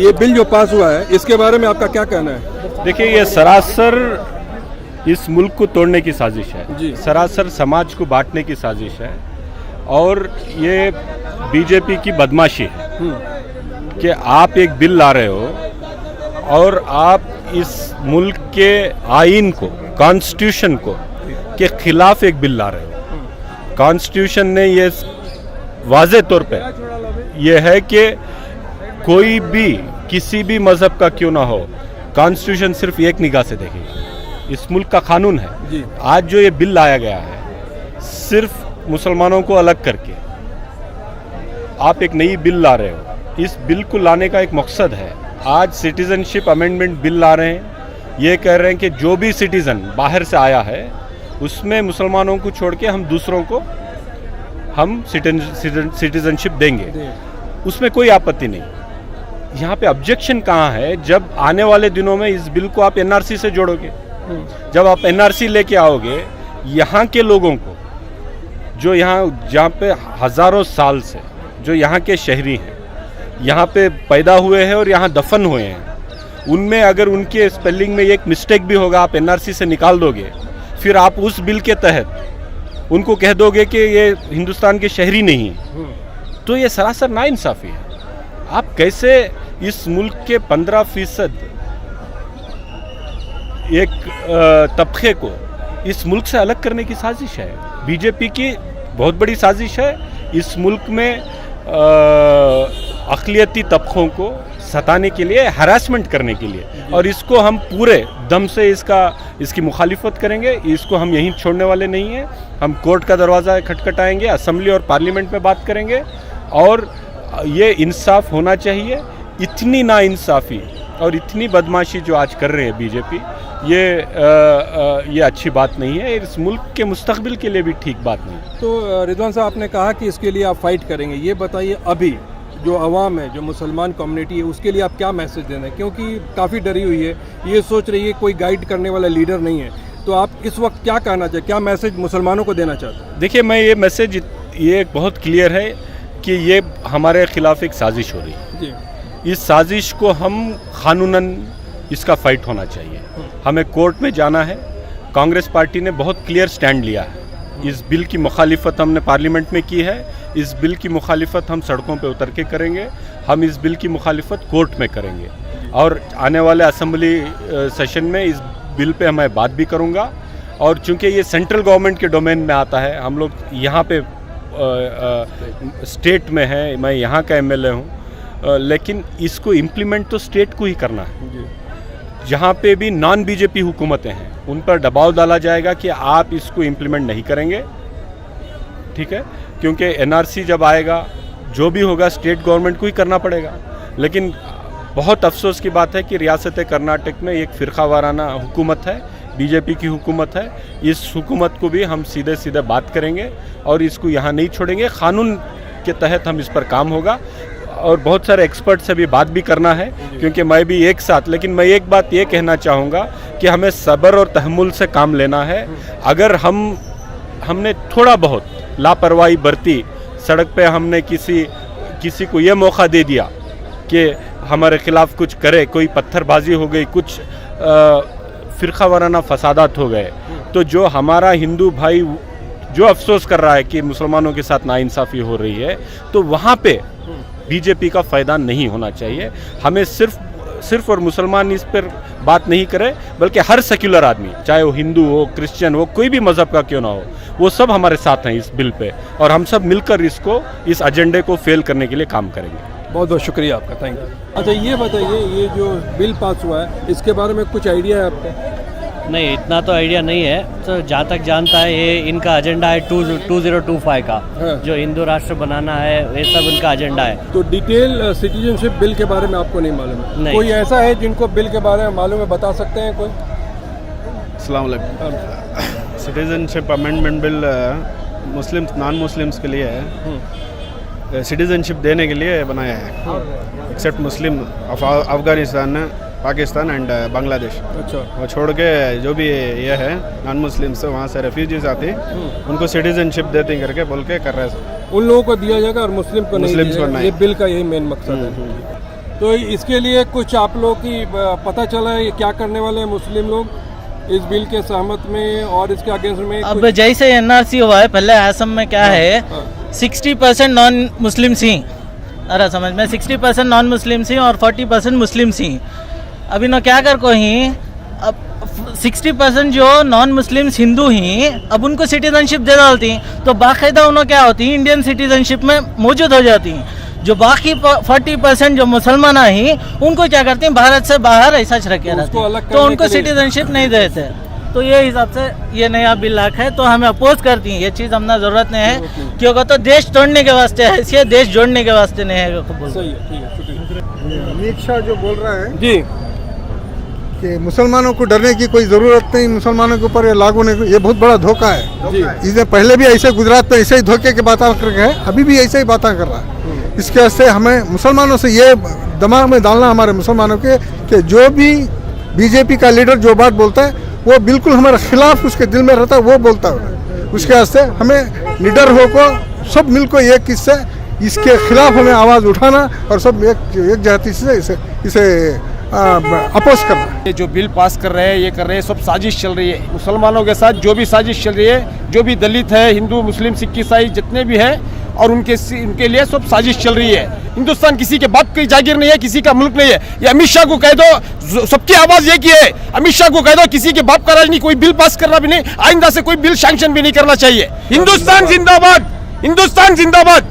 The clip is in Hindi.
ये बिल जो पास हुआ है इसके बारे में आपका क्या कहना है? देखिए, ये सरासर इस मुल्क को तोड़ने की साजिश है जी। सरासर समाज को बांटने की साजिश है और ये बीजेपी की बदमाशी है कि आप एक बिल ला रहे हो और आप इस मुल्क के आइन को, कॉन्स्टिट्यूशन को के खिलाफ एक बिल ला रहे हो। कॉन्स्टिट्यूशन ने ये वाज़े तौर पे ये है कि कोई भी किसी भी मजहब का क्यों ना हो, कॉन्स्टिट्यूशन सिर्फ एक निगाह से देखेगी। इस मुल्क का कानून है। जी। आज जो ये बिल लाया गया है सिर्फ मुसलमानों को अलग करके आप एक नई बिल ला रहे हो। इस बिल को लाने का एक मकसद है। आज सिटीजनशिप अमेंडमेंट बिल ला रहे हैं। ये कह रहे हैं कि जो भी सिटीजन बाहर से आया है उसमें मुसलमानों को छोड़ के हम दूसरों को हम सिटीजनशिप देंगे। उसमें कोई आपत्ति नहीं। यहाँ पे ऑब्जेक्शन कहाँ है? जब आने वाले दिनों में इस बिल को आप एनआरसी से जोड़ोगे, जब आप एनआरसी लेके आओगे, यहाँ के लोगों को जो जहाँ पे हज़ारों साल से जो यहाँ के शहरी हैं, यहाँ पे पैदा हुए हैं और यहाँ दफन हुए हैं, उनमें अगर उनके स्पेलिंग में एक मिस्टेक भी होगा आप एनआरसी से निकाल दोगे, फिर आप उस बिल के तहत उनको कह दोगे कि ये हिंदुस्तान के शहरी नहीं है, तो ये सरासर नाइंसाफ़ी है। आप कैसे इस मुल्क के 15% एक तबके को इस मुल्क से अलग करने की साजिश है। बीजेपी की बहुत बड़ी साजिश है इस मुल्क में अक़लियती तबकों को सताने के लिए, हरासमेंट करने के लिए, और इसको हम पूरे दम से इसकी मुखालिफत करेंगे। इसको हम यहीं छोड़ने वाले नहीं हैं। हम कोर्ट का दरवाज़ा खटखटाएंगे, असेंबली और पार्लियामेंट में बात करेंगे और ये इंसाफ होना चाहिए। इतनी नाइंसाफ़ी और इतनी बदमाशी जो आज कर रहे हैं बीजेपी, ये अच्छी बात नहीं है। इस मुल्क के मुस्तकबिल के लिए भी ठीक बात नहीं। तो रिजवान साहब, आपने कहा कि इसके लिए आप फाइट करेंगे। ये बताइए, अभी जो अवाम है, जो मुसलमान कम्युनिटी है, उसके लिए आप क्या मैसेज देना है? क्योंकि काफ़ी डरी हुई है, ये सोच रही है कोई गाइड करने वाला लीडर नहीं है। तो आप इस वक्त क्या कहना चाहते, क्या मैसेज मुसलमानों को देना चाहते हैं? देखिए, मैं ये मैसेज ये बहुत क्लियर है कि ये हमारे ख़िलाफ़ एक साजिश हो रही है। जी। इस साजिश को हम कानूनन इसका फाइट होना चाहिए। हमें कोर्ट में जाना है। कांग्रेस पार्टी ने बहुत क्लियर स्टैंड लिया है। इस बिल की मुखालिफत हमने पार्लियामेंट में की है। इस बिल की मुखालिफत हम सड़कों पे उतर के करेंगे। हम इस बिल की मुखालिफत कोर्ट में करेंगे और आने वाले असेंबली सेशन में इस बिल पे मैं बात भी करूँगा। और चूँकि ये सेंट्रल गवर्नमेंट के डोमेन में आता है, हम लोग यहाँ पे स्टेट में है, मैं यहाँ का एमएलए हूँ, लेकिन इसको इम्प्लीमेंट तो स्टेट को ही करना है। जहाँ पे भी नॉन बीजेपी हुकूमतें हैं उन पर दबाव डाला जाएगा कि आप इसको इम्प्लीमेंट नहीं करेंगे, ठीक है? क्योंकि एनआरसी जब आएगा, जो भी होगा स्टेट गवर्नमेंट को ही करना पड़ेगा। लेकिन बहुत अफसोस की बात है कि रियासत कर्नाटक में एक फ़िरका वाराना हुकूमत है, बीजेपी की हुकूमत है। इस हुकूमत को भी हम सीधे सीधे बात करेंगे और इसको यहाँ नहीं छोड़ेंगे। कानून के तहत हम इस पर काम होगा और बहुत सारे एक्सपर्ट से भी बात भी करना है, क्योंकि मैं भी एक साथ। लेकिन मैं एक बात ये कहना चाहूँगा कि हमें सब्र और तहम्मुल से काम लेना है। अगर हमने थोड़ा बहुत लापरवाही बरती, सड़क पे हमने किसी को ये मौका दे दिया कि हमारे ख़िलाफ़ कुछ करे, कोई पत्थरबाजी हो गई, कुछ फ़िरका वाराना फसादात हो गए, तो जो हमारा हिंदू भाई जो अफसोस कर रहा है कि मुसलमानों के साथ नाइंसाफ़ी हो रही है, तो वहाँ पे बीजेपी का फ़ायदा नहीं होना चाहिए। हमें सिर्फ और मुसलमान इस पर बात नहीं करे, बल्कि हर सेक्युलर आदमी, चाहे वो हिंदू हो, क्रिश्चियन हो, कोई भी मज़हब का क्यों ना हो, वो सब हमारे साथ हैं इस बिल पे, और हम सब मिलकर इस एजेंडे को फेल करने के लिए काम करेंगे। बहुत बहुत शुक्रिया आपका, थैंक यू। अच्छा, ये बताइए, ये जो बिल पास हुआ है इसके बारे में कुछ आइडिया है आपको? नहीं, इतना तो आइडिया नहीं है। तो जहाँ तक जानता है, ये इनका एजेंडा है 2025 का, जो हिंदू राष्ट्र बनाना है, ये सब इनका एजेंडा है। तो डिटेल सिटीजनशिप बिल के बारे में आपको नहीं मालूम है? नहीं। कोई ऐसा है जिनको बिल के बारे में मालूम है, बता सकते हैं कोई? अस्सलाम वालेकुम। Citizenship amendment bill Muslims, non Muslims के लिए है, सिटीजनशिप देने के लिए बनाया है, except Muslim Afghanistan, Pakistan and Bangladesh. अच्छा। और छोड़ के जो भी ये है नॉन मुस्लिम से, वहाँ से रेफ्यूजीज आते हैं, उनको सिटीजनशिप देते करके बोल के कर रहे हैं। उन लोगों को दिया जाएगा और मुस्लिम को नहीं मुस्लिम्स दिया को जाएगा। नहीं। ये बिल का यही मेन मकसद है। तो इसके लिए कुछ आप लोग की पता चला है क्या करने वाले हैं मुस्लिम लोग इस बिल के सहमत में और इसके अगेंस्ट में? अब जैसे एनआरसी हुआ है, पहले असम में क्या है 60% नॉन मुस्लिम थी, अरे समझ में 60% नॉन मुस्लिम थी और 40% मुस्लिम थी। अभी ना क्या कर को ही अब 60% जो नॉन मुस्लिम हिंदू ही अब उनको सिटीजनशिप दे डालती, तो बाकायदा उन्होंने क्या होती इंडियन सिटीजनशिप में मौजूद हो जाती। जो बाकी 40% जो मुसलमान ही उनको क्या करते हैं भारत से बाहर ऐसा रखे रहते, तो उनको सिटीजनशिप नहीं देते। तो ये हिसाब से ये नया बिल है, तो हमें अपोज करती हैं। ये चीज़ हमने ज़रूरत नहीं है, क्योंकि तो देश तोड़ने के वास्ते है, इसलिए देश जोड़ने के वास्ते नहीं है। सही है, ठीक है, शुक्रिया। अमित शाह जो बोल रहा है जी कि मुसलमानों को डरने की कोई ज़रूरत नहीं, मुसलमानों के ऊपर ये लागू नहीं, ये बहुत बड़ा धोखा है। इसने पहले भी ऐसे गुजरात में ऐसे ही धोखे की बातें करके है, अभी भी ऐसे ही बातें कर रहा है। इसके वास्ते हमें मुसलमानों से ये दिमाग में डालना हमारे मुसलमानों के कि जो भी बीजेपी का लीडर जो बात बोलता है वो बिल्कुल हमारे खिलाफ उसके दिल में रहता है, वो बोलता है। उसके वास्ते हमें लीडर हो को सब मिल को एक किस्से इसके खिलाफ हमें आवाज़ उठाना और सब एक जाति से इसे अपोज करना। ये जो बिल पास कर रहे हैं, ये कर रहे हैं, सब साजिश चल रही है मुसलमानों के साथ। जो भी साजिश चल रही है, जो भी दलित है, हिंदू, मुस्लिम, सिख, ईसाई जितने भी हैं, और उनके लिए सब साजिश चल रही है। हिंदुस्तान किसी के बाप की जागीर नहीं है, किसी का मुल्क नहीं है। ये अमित शाह को कह दो, सबकी आवाज एक ही है, अमित शाह को कह दो किसी के बाप का राज नहीं, कोई बिल पास करना भी नहीं, आइंदा से कोई बिल सैंक्शन भी नहीं करना चाहिए। हिंदुस्तान जिंदाबाद, हिंदुस्तान जिंदाबाद।